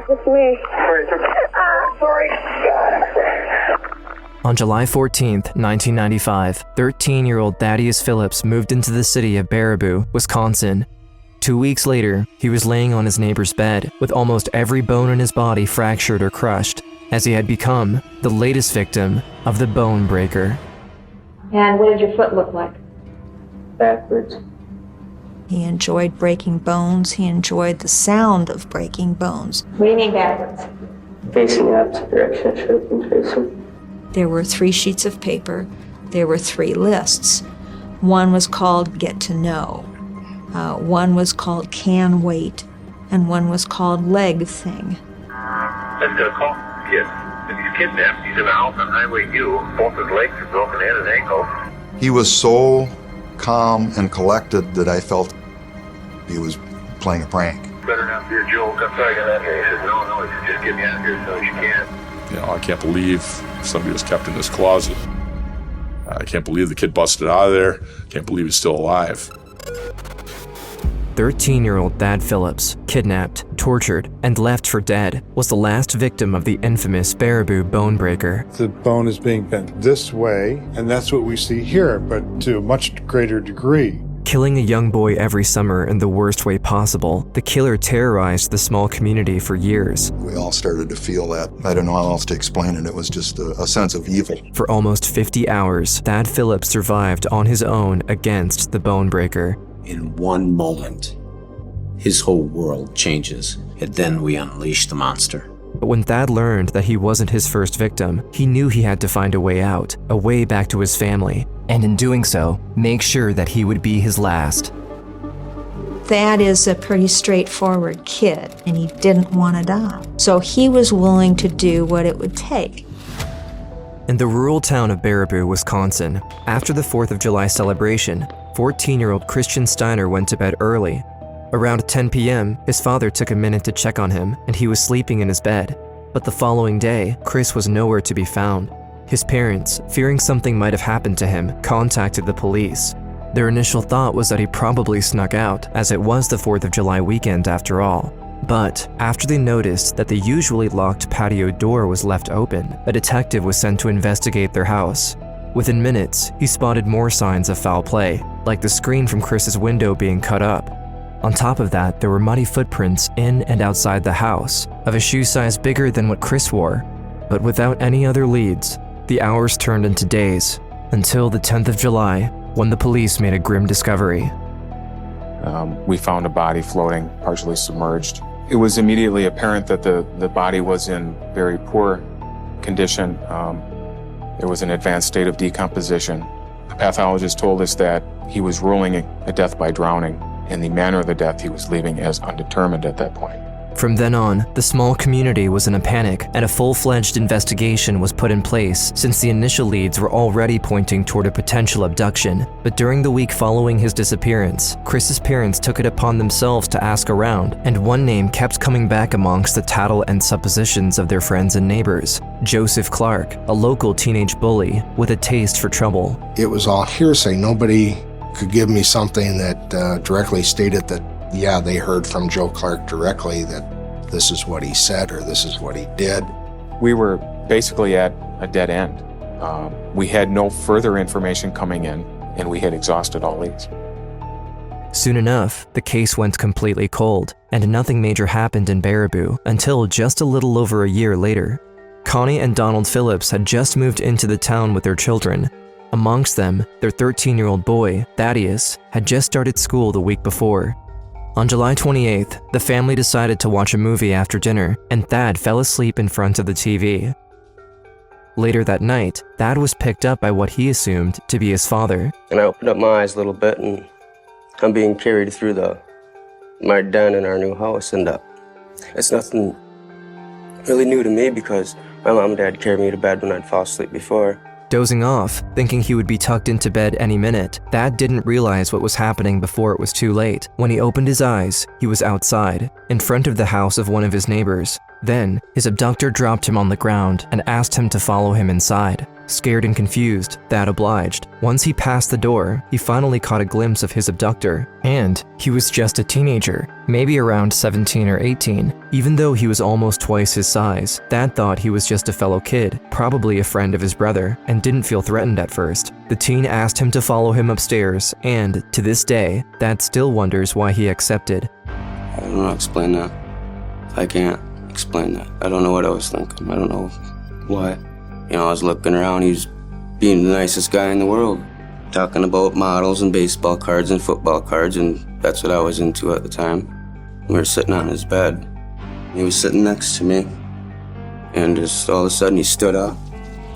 It's just me. Sorry. On July 14th, 1995, 13-year-old Thaddeus Phillips moved into the city of Baraboo, Wisconsin. 2 weeks later, he was laying on his neighbor's bed with almost every bone in his body fractured or crushed, as he had become the latest victim of the Bone Breaker. And what did your foot look like? Backwards. He enjoyed breaking bones. He enjoyed the sound of breaking bones. What do you mean backwards? Facing the opposite direction I should have been facing. There were 3 sheets of paper. There were 3 lists. One was called Get to Know. One was called Can Wait. And one was called Leg Thing. Let's get a call. Kid. He's kidnapped. He's in a house on Highway U. Both his legs are broken and his ankle. He was so calm and collected that I felt he was playing a prank. Better not be a joke. I'm sorry to that guy. He said, no, he said, just get me out of here as soon as you can. I can't believe somebody was kept in this closet. I can't believe the kid busted out of there. Can't believe he's still alive. 13-year-old Thad Phillips, kidnapped, tortured, and left for dead, was the last victim of the infamous Baraboo Bone Breaker. The bone is being bent this way, and that's what we see here, but to a much greater degree. Killing a young boy every summer in the worst way possible, the killer terrorized the small community for years. We all started to feel that. I don't know how else to explain it. It was just a sense of evil. For almost 50 hours, Thad Phillips survived on his own against the Bone Breaker. In one moment, his whole world changes, and then we unleash the monster. But when Thad learned that he wasn't his first victim, he knew he had to find a way out, a way back to his family, and in doing so, make sure that he would be his last. Thad is a pretty straightforward kid, and he didn't want to die. So he was willing to do what it would take. In the rural town of Baraboo, Wisconsin, after the 4th of July celebration, 14-year-old Christian Steiner went to bed early. Around 10 p.m., his father took a minute to check on him, and he was sleeping in his bed. But the following day, Chris was nowhere to be found. His parents, fearing something might have happened to him, contacted the police. Their initial thought was that he probably snuck out, as it was the 4th of July weekend after all. But after they noticed that the usually locked patio door was left open, a detective was sent to investigate their house. Within minutes, he spotted more signs of foul play, like the screen from Chris's window being cut up. On top of that, there were muddy footprints in and outside the house, of a shoe size bigger than what Chris wore. But without any other leads, the hours turned into days, until the 10th of July, when the police made a grim discovery. We found a body floating, partially submerged. It was immediately apparent that the body was in very poor condition. There was an advanced state of decomposition. The pathologist told us that he was ruling a death by drowning, and the manner of the death he was leaving as undetermined at that point. From then on, the small community was in a panic, and a full-fledged investigation was put in place since the initial leads were already pointing toward a potential abduction. But during the week following his disappearance, Chris's parents took it upon themselves to ask around, and one name kept coming back amongst the tattle and suppositions of their friends and neighbors: Joseph Clark, a local teenage bully with a taste for trouble. It was all hearsay. Nobody could give me something that directly stated that, yeah, they heard from Joe Clark directly that this is what he said or this is what he did. We were basically at a dead end. We had no further information coming in, and we had exhausted all leads. Soon enough, the case went completely cold, and nothing major happened in Baraboo until just a little over a year later. Connie and Donald Phillips had just moved into the town with their children. Amongst them, their 13-year-old boy, Thaddeus, had just started school the week before. On July 28th, the family decided to watch a movie after dinner, and Thad fell asleep in front of the TV. Later that night, Thad was picked up by what he assumed to be his father. And I opened up my eyes a little bit, and I'm being carried through my den in our new house, and it's nothing really new to me because my mom and dad carried me to bed when I'd fall asleep before. Dozing off, thinking he would be tucked into bed any minute, Thad didn't realize what was happening before it was too late. When he opened his eyes, he was outside, in front of the house of one of his neighbors. Then, his abductor dropped him on the ground and asked him to follow him inside. Scared and confused, Thad obliged. Once he passed the door, he finally caught a glimpse of his abductor, and he was just a teenager, maybe around 17 or 18. Even though he was almost twice his size, Thad thought he was just a fellow kid, probably a friend of his brother, and didn't feel threatened at first. The teen asked him to follow him upstairs, and to this day, Thad still wonders why he accepted. I don't know how to explain that. I can't explain that. I don't know what I was thinking. I don't know why. You know, I was looking around, he was being the nicest guy in the world, talking about models and baseball cards and football cards, and that's what I was into at the time. We were sitting on his bed. He was sitting next to me, and just all of a sudden he stood up.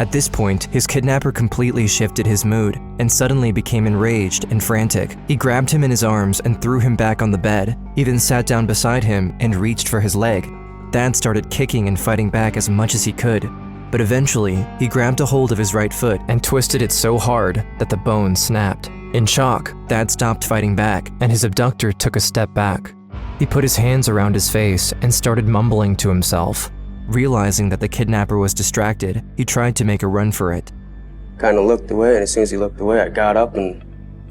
At this point, his kidnapper completely shifted his mood and suddenly became enraged and frantic. He grabbed him in his arms and threw him back on the bed. He then sat down beside him and reached for his leg. Thad started kicking and fighting back as much as he could. But eventually, he grabbed a hold of his right foot and twisted it so hard that the bone snapped. In shock, Thad stopped fighting back, and his abductor took a step back. He put his hands around his face and started mumbling to himself. Realizing that the kidnapper was distracted, he tried to make a run for it. Kind of looked away, and as soon as he looked away, I got up and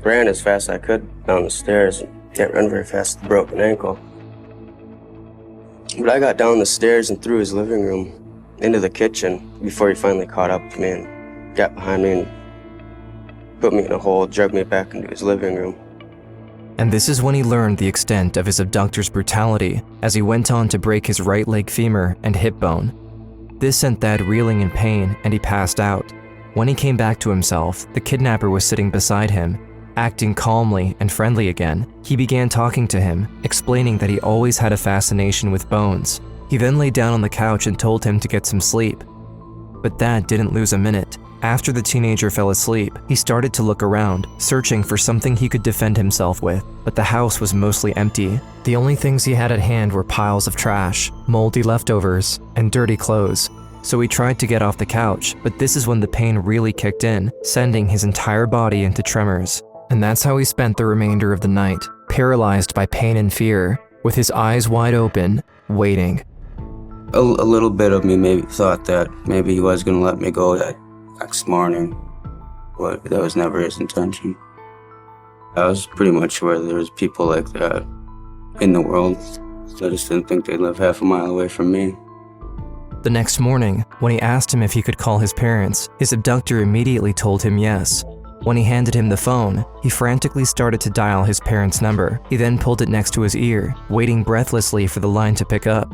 ran as fast as I could down the stairs. Can't run very fast with a broken ankle. But I got down the stairs and through his living room into the kitchen before he finally caught up to me and got behind me and put me in a hole, dragged me back into his living room. And this is when he learned the extent of his abductor's brutality, as he went on to break his right leg femur and hip bone. This sent Thad reeling in pain, and he passed out. When he came back to himself, the kidnapper was sitting beside him, acting calmly and friendly again. He began talking to him, explaining that he always had a fascination with bones. He then lay down on the couch and told him to get some sleep. But Thad didn't lose a minute. After the teenager fell asleep, he started to look around, searching for something he could defend himself with, but the house was mostly empty. The only things he had at hand were piles of trash, moldy leftovers, and dirty clothes. So he tried to get off the couch, but this is when the pain really kicked in, sending his entire body into tremors. And that's how he spent the remainder of the night, paralyzed by pain and fear, with his eyes wide open, waiting. A little bit of me maybe thought that maybe he was going to let me go that next morning, but that was never his intention. I was pretty much sure there was people like that in the world. I just didn't think they'd live half a mile away from me. The next morning, when he asked him if he could call his parents, his abductor immediately told him yes. When he handed him the phone, he frantically started to dial his parents' number. He then pulled it next to his ear, waiting breathlessly for the line to pick up.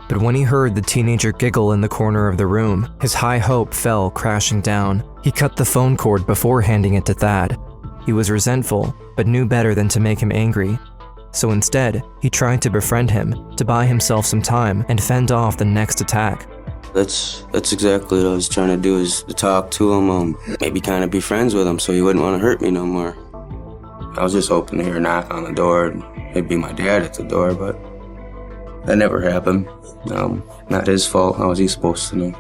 But when he heard the teenager giggle in the corner of the room, his high hope fell crashing down. He cut the phone cord before handing it to Thad. He was resentful, but knew better than to make him angry. So instead, he tried to befriend him, to buy himself some time and fend off the next attack. That's exactly what I was trying to do, is to talk to him, maybe kind of be friends with him so he wouldn't want to hurt me no more. I was just hoping to hear a knock on the door, and maybe my dad at the door, but that never happened. Not his fault. How was he supposed to know?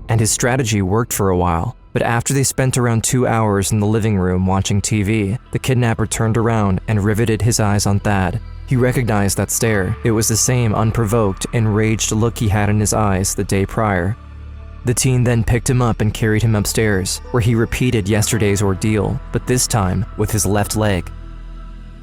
And his strategy worked for a while, but after they spent around 2 hours in the living room watching TV, the kidnapper turned around and riveted his eyes on Thad. He recognized that stare. It was the same unprovoked, enraged look he had in his eyes the day prior. The teen then picked him up and carried him upstairs, where he repeated yesterday's ordeal, but this time with his left leg.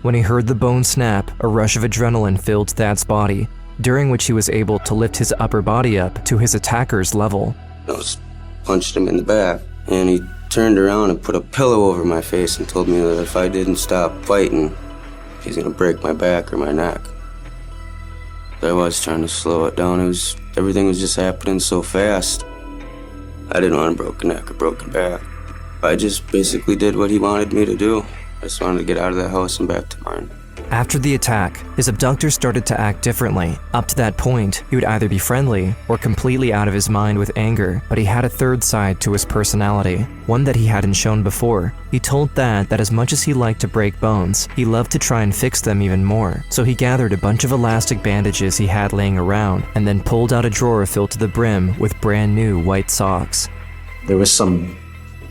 When he heard the bone snap, a rush of adrenaline filled Thad's body, during which he was able to lift his upper body up to his attacker's level. I just punched him in the back, and he turned around and put a pillow over my face and told me that if I didn't stop fighting, he's gonna break my back or my neck. I was trying to slow it down. Everything was just happening so fast. I didn't want a broken neck or broken back. I just basically did what he wanted me to do. I just wanted to get out of that house and back to mine. After the attack, his abductor started to act differently. Up to that point, he would either be friendly or completely out of his mind with anger, but he had a third side to his personality, one that he hadn't shown before. He told Thad that as much as he liked to break bones, he loved to try and fix them even more. So he gathered a bunch of elastic bandages he had laying around, and then pulled out a drawer filled to the brim with brand new white socks. There was some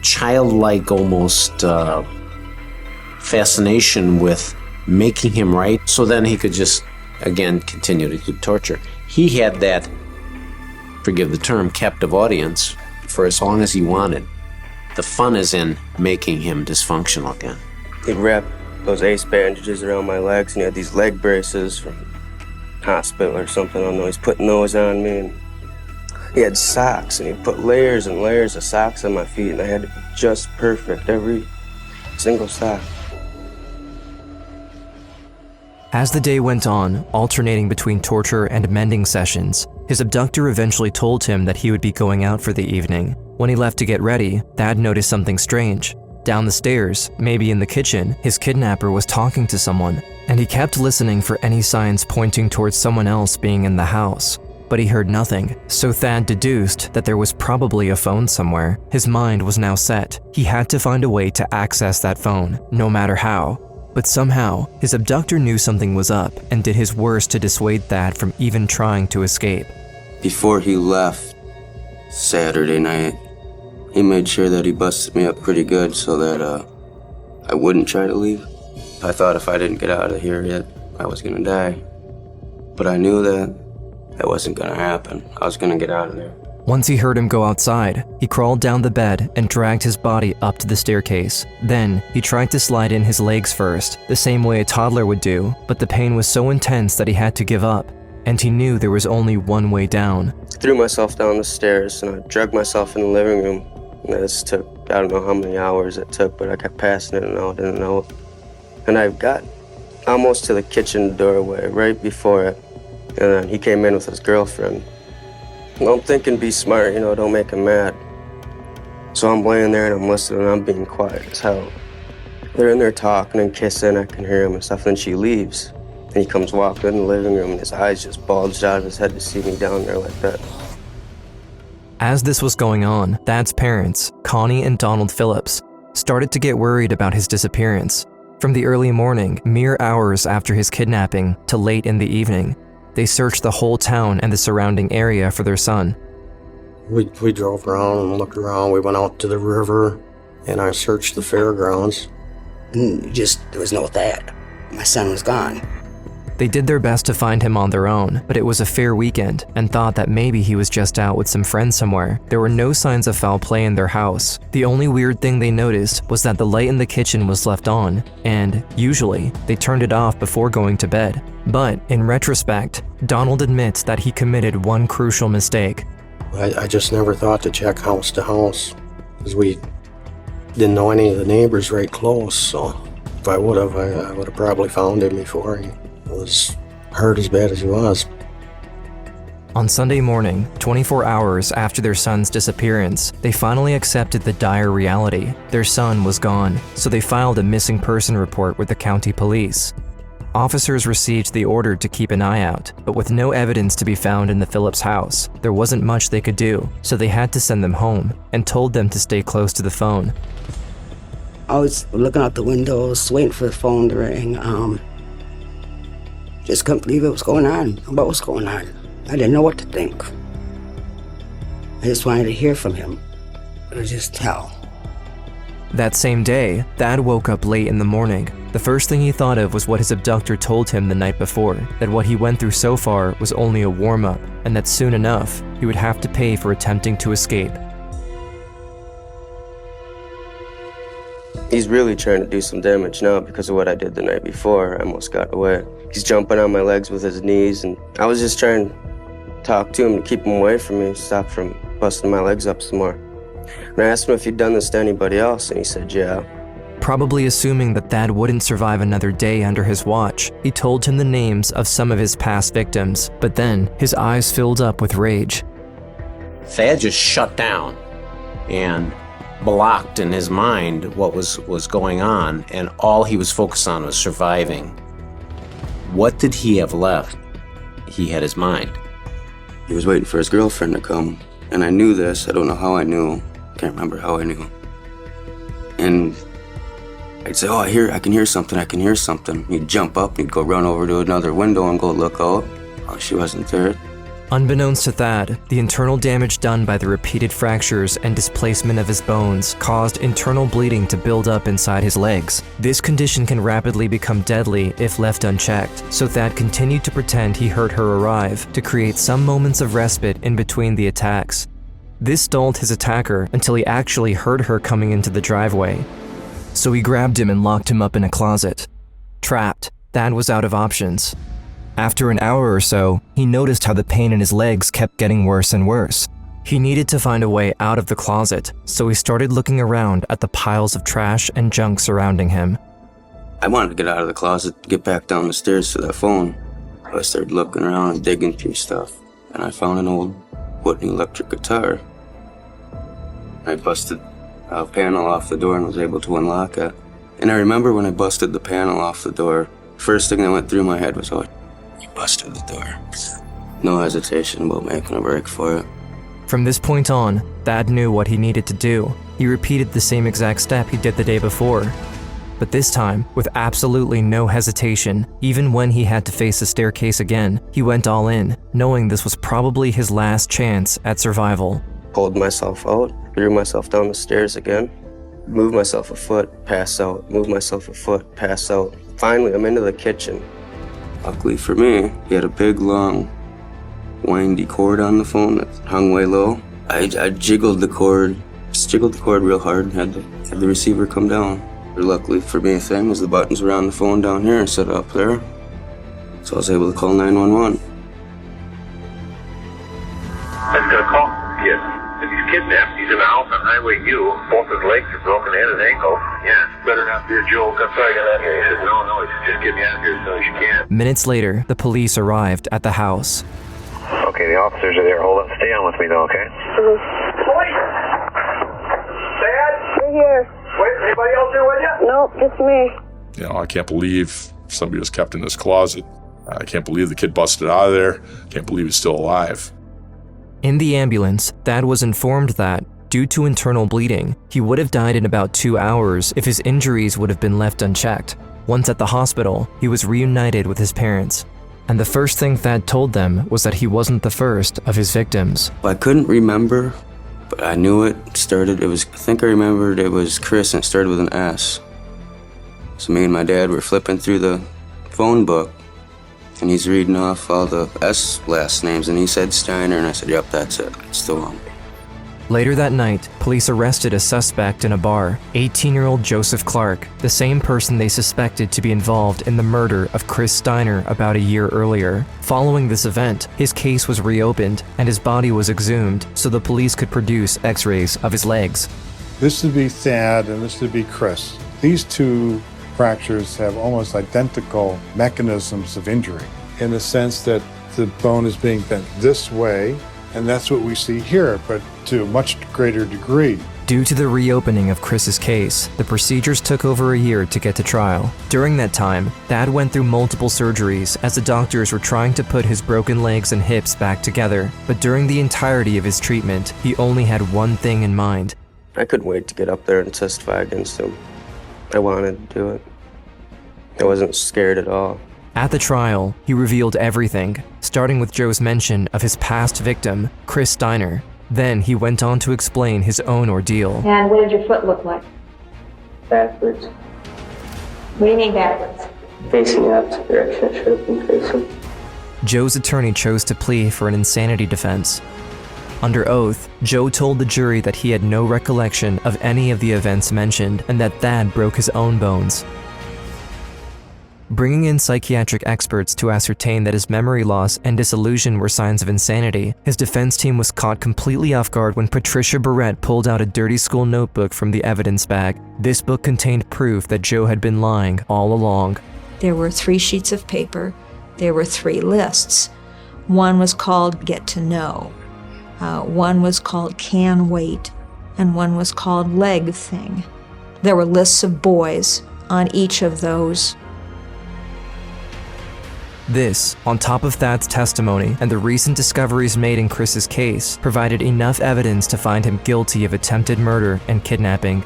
childlike almost fascination with making him right, so then he could just, again, continue to do torture. He had that, forgive the term, captive audience for as long as he wanted. The fun is in making him dysfunctional again. He'd wrap those ace bandages around my legs, and he had these leg braces from hospital or something. I don't know. He's putting those on me, and he had socks, and he'd put layers and layers of socks on my feet, and I had to be just perfect, every single sock. As the day went on, alternating between torture and mending sessions, his abductor eventually told him that he would be going out for the evening. When he left to get ready, Thad noticed something strange. Down the stairs, maybe in the kitchen, his kidnapper was talking to someone, and he kept listening for any signs pointing towards someone else being in the house. But he heard nothing, so Thad deduced that there was probably a phone somewhere. His mind was now set. He had to find a way to access that phone, no matter how. But somehow, his abductor knew something was up and did his worst to dissuade Thad from even trying to escape. Before he left Saturday night, he made sure that he busted me up pretty good so that I wouldn't try to leave. I thought if I didn't get out of here yet, I was gonna die. But I knew that wasn't gonna happen. I was gonna get out of there. Once he heard him go outside, he crawled down the bed and dragged his body up to the staircase. Then, he tried to slide in his legs first, the same way a toddler would do, but the pain was so intense that he had to give up, and he knew there was only one way down. I threw myself down the stairs, and I dragged myself in the living room. And this took, I don't know how many hours it took, but I kept passing in and out, And I got almost to the kitchen doorway right before it, and then he came in with his girlfriend. I'm thinking, be smart, don't make him mad. So I'm laying there and I'm listening and I'm being quiet as hell. They're in there talking and kissing, I can hear him and stuff, and then she leaves. And he comes walking in the living room and his eyes just bulged out of his head to see me down there like that. As this was going on, Thad's parents, Connie and Donald Phillips, started to get worried about his disappearance. From the early morning, mere hours after his kidnapping, to late in the evening, they searched the whole town and the surrounding area for their son. We drove around and looked around. We went out to the river, and I searched the fairgrounds. And there was no Thad. My son was gone. They did their best to find him on their own, but it was a fair weekend and thought that maybe he was just out with some friends somewhere. There were no signs of foul play in their house. The only weird thing they noticed was that the light in the kitchen was left on, and usually they turned it off before going to bed. But in retrospect, Donald admits that he committed one crucial mistake. I just never thought to check house to house, because we didn't know any of the neighbors right close, so if I would have, I would have probably found him before he was hurt as bad as he was. On Sunday morning, 24 hours after their son's disappearance, they finally accepted the dire reality. Their son was gone, so they filed a missing person report with the county police. Officers received the order to keep an eye out, but with no evidence to be found in the Phillips house, there wasn't much they could do, so they had to send them home and told them to stay close to the phone. I was looking out the windows, waiting for the phone to ring. Just couldn't believe it was going on. What was going on? I didn't know what to think. I just wanted to hear from him. Or just tell. That same day, Thad woke up late in the morning. The first thing he thought of was what his abductor told him the night before, that what he went through so far was only a warm-up, and that soon enough, he would have to pay for attempting to escape. He's really trying to do some damage now because of what I did the night before. I almost got away. He's jumping on my legs with his knees, and I was just trying to talk to him to keep him away from me, stop from busting my legs up some more. And I asked him if he'd done this to anybody else, and he said yeah. Probably assuming that Thad wouldn't survive another day under his watch, he told him the names of some of his past victims, but then his eyes filled up with rage. Thad just shut down and blocked in his mind what was going on, and all he was focused on was surviving. What did he have left? He had his mind. He was waiting for his girlfriend to come, and I knew this. I don't know how I knew. Can't remember how I knew. And I'd say, I can hear something. He'd jump up, he'd go run over to another window and go look out. Oh, she wasn't there. Unbeknownst to Thad, the internal damage done by the repeated fractures and displacement of his bones caused internal bleeding to build up inside his legs. This condition can rapidly become deadly if left unchecked, so Thad continued to pretend he heard her arrive to create some moments of respite in between the attacks. This stalled his attacker until he actually heard her coming into the driveway. So he grabbed him and locked him up in a closet. Trapped, Thad was out of options. After an hour or so, he noticed how the pain in his legs kept getting worse and worse. He needed to find a way out of the closet, so he started looking around at the piles of trash and junk surrounding him. I wanted to get out of the closet, get back down the stairs to that phone. I started looking around and digging through stuff, and I found an old wooden electric guitar. I busted a panel off the door and was able to unlock it. And I remember when I busted the panel off the door, first thing that went through my head was, oh, you busted the door. No hesitation about making a break for it. From this point on, Thad knew what he needed to do. He repeated the same exact step he did the day before. But this time, with absolutely no hesitation, even when he had to face the staircase again, he went all in, knowing this was probably his last chance at survival. Pulled myself out, threw myself down the stairs again, moved myself a foot, pass out, moved myself a foot, pass out. Finally, I'm into the kitchen. Luckily for me, he had a big, long, windy cord on the phone that hung way low. I jiggled the cord real hard and had the receiver come down. Luckily for me, the thing was the buttons were on the phone down here instead of up there. So I was able to call 911. That's gonna call. Yes. He's kidnapped. He's in the house on Highway U. Both his legs are broken and his ankle. Yeah. Better not be a joke. I'm sorry I got out here. He said, no, just get me out of here as soon as you can. Minutes later, the police arrived at the house. Okay, the officers are there. Hold on. Stay on with me though, okay? Police! Dad? We're here. Wait, anybody else here with you? Nope, just me. You know, I can't believe somebody was kept in this closet. I can't believe the kid busted out of there. Can't believe he's still alive. In the ambulance, Thad was informed that, due to internal bleeding, he would have died in about 2 hours if his injuries would have been left unchecked. Once at the hospital, he was reunited with his parents. And the first thing Thad told them was that he wasn't the first of his victims. I couldn't remember, but I knew I think I remembered it was Chris and it started with an S. So me and my dad were flipping through the phone book and he's reading off all the S last names and he said Steiner and I said, yep, that's it, it's the one. Later that night, police arrested a suspect in a bar, 18-year-old Joseph Clark, the same person they suspected to be involved in the murder of Chris Steiner about a year earlier. Following this event, his case was reopened and his body was exhumed so the police could produce x-rays of his legs. This would be Thad and this would be Chris. These two fractures have almost identical mechanisms of injury in the sense that the bone is being bent this way, and that's what we see here, but to a much greater degree. Due to the reopening of Chris's case, the procedures took over a year to get to trial. During that time, Thad went through multiple surgeries as the doctors were trying to put his broken legs and hips back together. But during the entirety of his treatment, he only had one thing in mind. I couldn't wait to get up there and testify against him. I wanted to do it. I wasn't scared at all. At the trial, he revealed everything, starting with Joe's mention of his past victim, Chris Steiner. Then he went on to explain his own ordeal. And what did your foot look like? Backwards. What do you mean backwards? Facing the opposite direction I should have been facing. Joe's attorney chose to plea for an insanity defense. Under oath, Joe told the jury that he had no recollection of any of the events mentioned and that Thad broke his own bones. Bringing in psychiatric experts to ascertain that his memory loss and disillusion were signs of insanity, his defense team was caught completely off guard when Patricia Barrett pulled out a dirty school notebook from the evidence bag. This book contained proof that Joe had been lying all along. There were 3 sheets of paper. There were 3 lists. One was called Get to Know. One was called Can Wait. And one was called Leg Thing. There were lists of boys on each of those. This, on top of Thad's testimony and the recent discoveries made in Chris's case, provided enough evidence to find him guilty of attempted murder and kidnapping.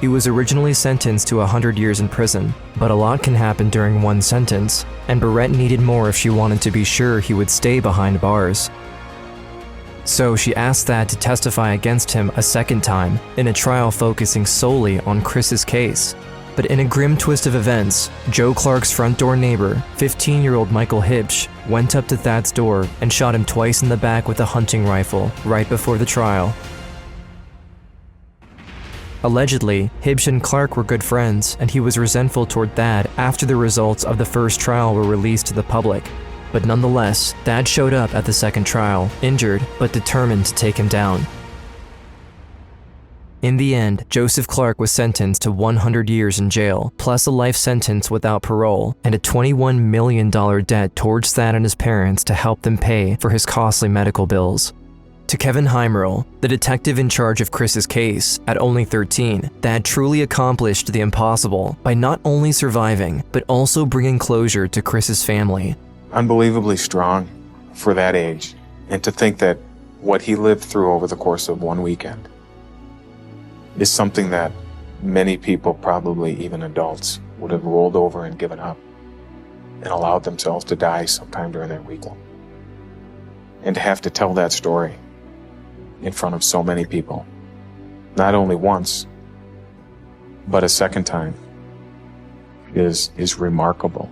He was originally sentenced to 100 years in prison, but a lot can happen during one sentence, and Barrett needed more if she wanted to be sure he would stay behind bars. So she asked Thad to testify against him a second time, in a trial focusing solely on Chris's case. But in a grim twist of events, Joe Clark's front door neighbor, 15-year-old Michael Hibsch, went up to Thad's door and shot him twice in the back with a hunting rifle right before the trial. Allegedly, Hibsch and Clark were good friends, and he was resentful toward Thad after the results of the first trial were released to the public. But nonetheless, Thad showed up at the second trial, injured but determined to take him down. In the end, Joseph Clark was sentenced to 100 years in jail, plus a life sentence without parole, and a $21 million debt towards Thad and his parents to help them pay for his costly medical bills. To Kevin Heimerl, the detective in charge of Chris's case, at only 13, Thad truly accomplished the impossible by not only surviving, but also bringing closure to Chris's family. Unbelievably strong for that age, and to think that what he lived through over the course of one weekend is something that many people, probably even adults, would have rolled over and given up and allowed themselves to die sometime during that weekend. And to have to tell that story in front of so many people, not only once, but a second time, is remarkable.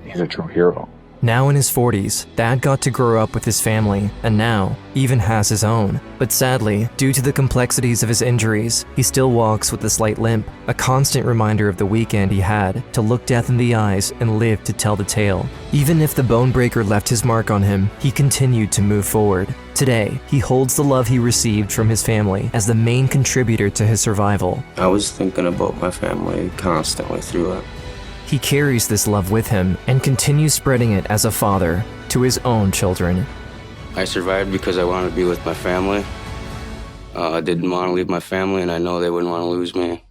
He's a true hero. Now in his 40s, Thad got to grow up with his family, and now even has his own. But sadly, due to the complexities of his injuries, he still walks with a slight limp, a constant reminder of the weekend he had to look death in the eyes and live to tell the tale. Even if the bone breaker left his mark on him, he continued to move forward. Today, he holds the love he received from his family as the main contributor to his survival. I was thinking about my family constantly through it. He carries this love with him and continues spreading it as a father to his own children. I survived because I wanted to be with my family. I didn't want to leave my family, and I know they wouldn't want to lose me.